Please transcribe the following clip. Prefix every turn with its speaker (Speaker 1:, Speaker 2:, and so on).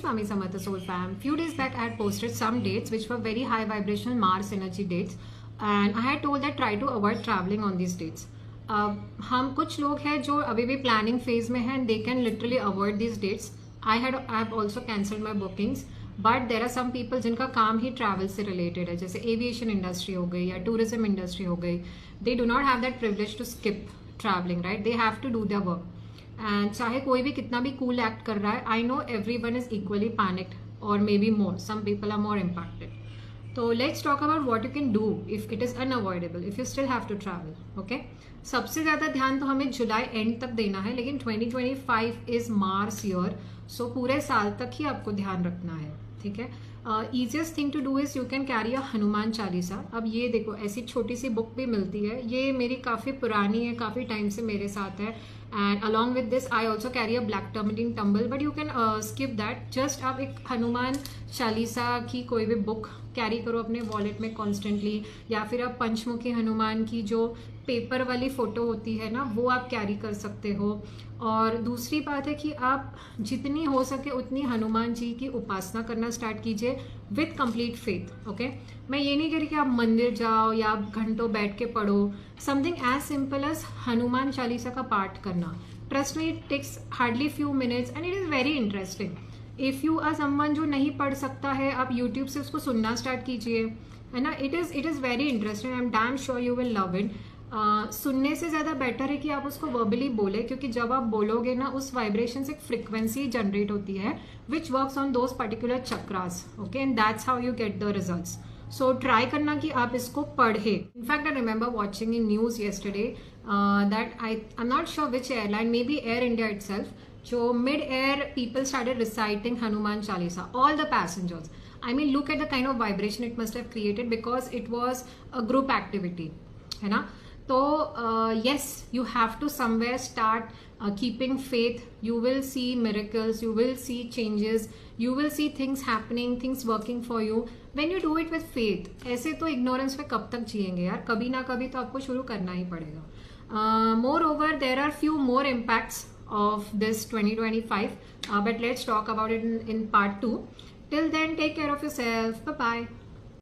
Speaker 1: Swami Samartha Soul Fam. Few days back, I had posted some dates which were very high vibrational Mars energy dates, and I had told that try to avoid traveling on these dates. हम कुछ लोग हैं जो अभी भी planning phase में हैं, they can literally avoid these dates. I have also cancelled my bookings, but there are some people जिनका काम ही ट्रैवल से रिलेटेड है, जैसे एविएशन इंडस्ट्री हो गई या टूरिज्म इंडस्ट्री हो गई. They do not have that privilege to skip travelling, right? They have to do their work. And चाहे कोई भी कितना भी कूल एक्ट कर रहा है, I know everyone is equally panicked और maybe more, some people are more impacted. तो let's talk about what you can do if it is unavoidable, if you still have to travel. Okay, सबसे ज़्यादा ध्यान तो हमें जुलाई and तक देना है, लेकिन 2025 इज मार्स ईयर, सो पूरे साल तक ही आपको ध्यान रखना है. ठीक है. Easiest thing to do is you can carry a Hanuman Chalisa. अब ये देखो, ऐसी छोटी सी बुक भी मिलती है, ये मेरी काफ़ी पुरानी है, काफ़ी टाइम से मेरे साथ है. And along with this I also carry a black tourmaline tumble, but you can skip that. Just आप एक हनुमान चालीसा की कोई भी बुक कैरी करो अपने वॉलेट में कॉन्स्टेंटली, या फिर आप पंचमुखी हनुमान की जो पेपर वाली फोटो होती है ना, वो आप कैरी कर सकते हो. और दूसरी बात है कि आप जितनी हो सके उतनी हनुमान जी की उपासना करना स्टार्ट कीजिए विथ कंप्लीट फेथ. ओके, मैं ये नहीं कह रही कि आप मंदिर जाओ या आप घंटों बैठ के पढ़ो. Something as simple as Hanuman Chalisa का पाठ करना. Trust me, it takes hardly few minutes and it is very interesting. If you are someone जो नहीं पढ़ सकता है, आप यूट्यूब से उसको सुनना स्टार्ट कीजिए, है ना. It is very interesting. I am damn sure you will love it. सुनने से ज़्यादा बेटर है कि आप उसको वर्बली बोले, क्योंकि जब आप बोलोगे ना, उस वाइब्रेशन से एक फ्रिक्वेंसी जनरेट होती है which works on those particular chakras. Okay, and that's how you get the results. So try करना कि आप इसको पढ़े. In fact I remember watching in news yesterday that I am not sure which airline, maybe air India itself, जो mid air people started reciting Hanuman Chalisa, all the passengers. I mean, look at the kind of vibration it must have created because it was a group activity, है ना. तो yes, you have to somewhere start keeping faith. You will see miracles, you will see changes, you will see things happening, things working for you when you do it with faith. ऐसे तो ignorance में कब तक जिएंगे यार, कभी ना कभी तो आपको शुरू करना ही पड़ेगा. Moreover, there are few more impacts of this 2025, but let's talk about it in part 2. Till then, take care of yourself. Bye bye.